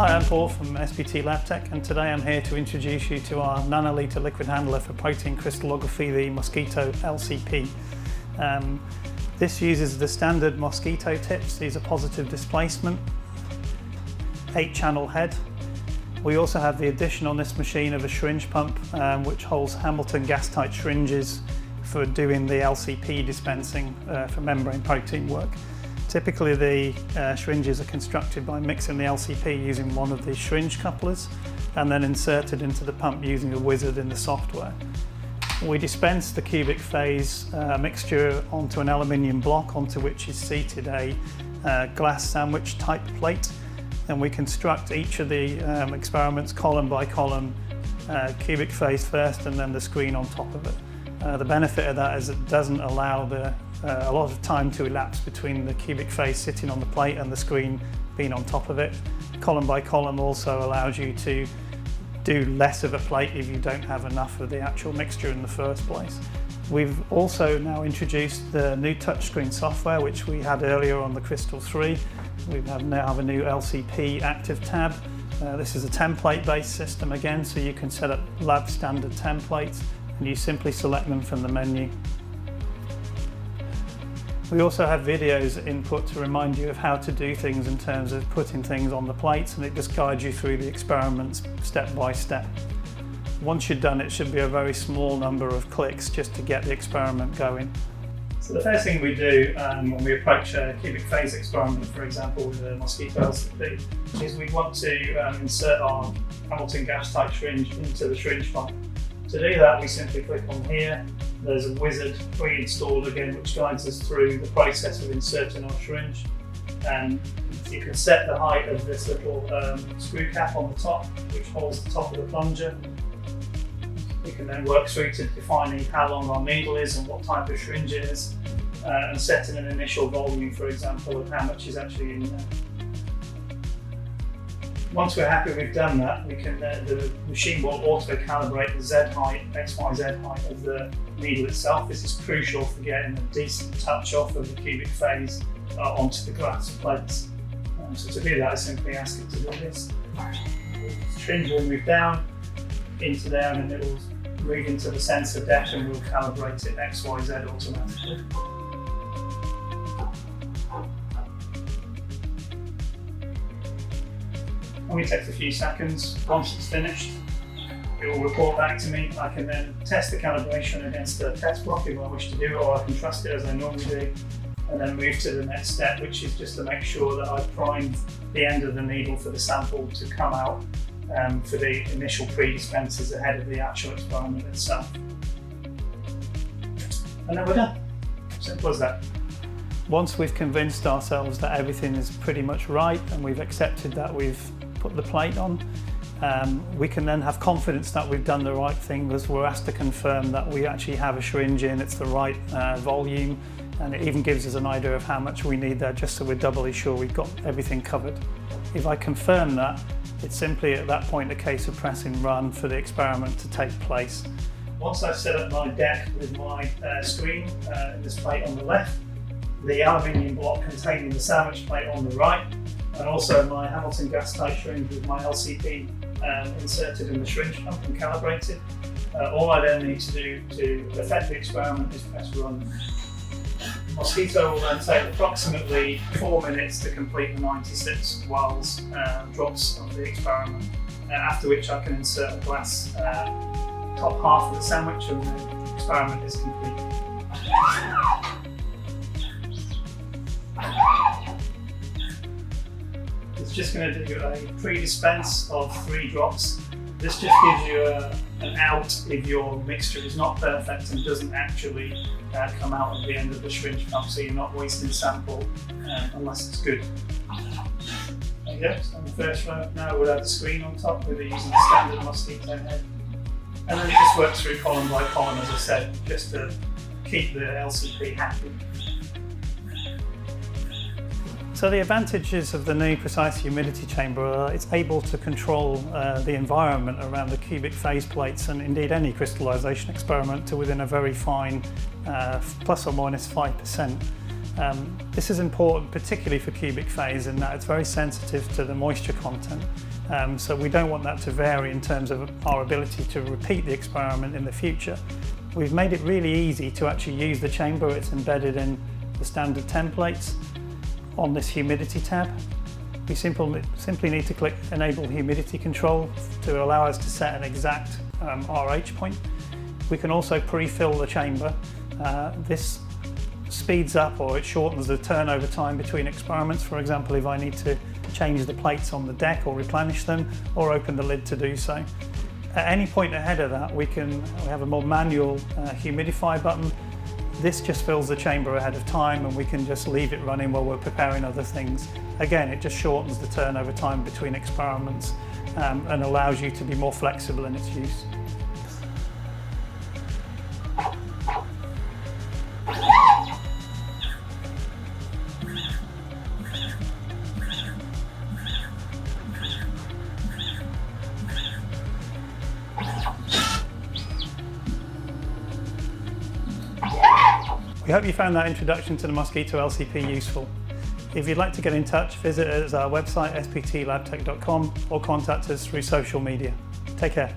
Hi, I'm Paul from SPT LabTech, and today I'm here to introduce you to our nanoliter liquid handler for protein crystallography, the mosquito LCP. This uses the standard mosquito tips. These are positive displacement, 8-channel head. We also have the addition on this machine of a syringe pump, which holds Hamilton gas-tight syringes for doing the LCP dispensing for membrane protein work. Typically the syringes are constructed by mixing the LCP using one of these syringe couplers and then inserted into the pump using a wizard in the software. We dispense the cubic phase mixture onto an aluminium block onto which is seated a glass sandwich type plate, and we construct each of the experiments column by column, cubic phase first and then the screen on top of it. The benefit of that is it doesn't allow a lot of time to elapse between the cubic phase sitting on the plate and the screen being on top of it. Column by column also allows you to do less of a plate if you don't have enough of the actual mixture in the first place. We've also now introduced the new touchscreen software which we had earlier on the Crystal 3. We now have a new LCP Active tab. This is a template based system again, so you can set up lab standard templates and you simply select them from the menu. We also have videos input to remind you of how to do things in terms of putting things on the plates, and it just guides you through the experiments step by step. Once you're done, it should be a very small number of clicks just to get the experiment going. So the first thing we do when we approach a cubic phase experiment, for example with a mosquito LCP, is we want to insert our Hamilton gas-tight syringe into the syringe pump. To do that, we simply click on here. There's a wizard pre-installed again, which guides us through the process of inserting our syringe. And you can set the height of this little screw cap on the top, which holds the top of the plunger. We can then work through to defining how long our needle is and what type of syringe it is, and setting an initial volume, for example, of how much is actually in there. Once we're happy we've done that, we can the machine will auto-calibrate the Z height, XYZ height of the needle itself. This is crucial for getting a decent touch off of the cubic phase onto the glass plates. So to do that, I simply ask it to do this. The syringe will move down into there and it will move into the sensor depth and we'll calibrate it XYZ automatically. Only takes a few seconds. Once it's finished, it will report back to me. I can then test the calibration against the test block if I wish to do it, or I can trust it as I normally do, and then move to the next step, which is just to make sure that I've primed the end of the needle for the sample to come out for the initial pre-dispensers ahead of the actual experiment itself. And then we're done. Simple as that. Once we've convinced ourselves that everything is pretty much right and we've accepted that we've put the plate on, we can then have confidence that we've done the right thing, because we're asked to confirm that we actually have a syringe in, it's the right volume, and it even gives us an idea of how much we need there, just so we're doubly sure we've got everything covered. If I confirm that, it's simply at that point a case of pressing run for the experiment to take place. Once I've set up my deck with my screen in this plate on the left, the aluminium block containing the sandwich plate on the right, and also my Hamilton gas-tight syringe with my LCP inserted in the syringe pump and calibrated. All I then need to do to effect the experiment is press run. The mosquito will then take approximately 4 minutes to complete the 96 wells drops of the experiment, after which I can insert a glass top half of the sandwich and the experiment is complete. It's just going to do a pre-dispense of 3 drops. This just gives you an out if your mixture is not perfect and doesn't actually come out at the end of the syringe pump, so you're not wasting sample unless it's good. There you go, so on the first row now we'll have the screen on top with it using the standard mosquito head. And then it just works through column by column, as I said, just to keep the LCP happy. So the advantages of the new precise humidity chamber are it's able to control the environment around the cubic phase plates and indeed any crystallization experiment to within a very fine plus or minus 5%. This is important particularly for cubic phase in that it's very sensitive to the moisture content. So we don't want that to vary in terms of our ability to repeat the experiment in the future. We've made it really easy to actually use the chamber. It's embedded in the standard templates on this humidity tab. We simply need to click Enable Humidity Control to allow us to set an exact RH point. We can also pre-fill the chamber. This speeds up or it shortens the turnover time between experiments. For example, if I need to change the plates on the deck or replenish them or open the lid to do so. At any point ahead of that, we have a more manual humidify button. This just fills the chamber ahead of time and we can just leave it running while we're preparing other things. Again, it just shortens the turnover time between experiments and allows you to be more flexible in its use. We hope you found that introduction to the mosquito LCP useful. If you'd like to get in touch, visit us at our website sptlabtech.com or contact us through social media. Take care.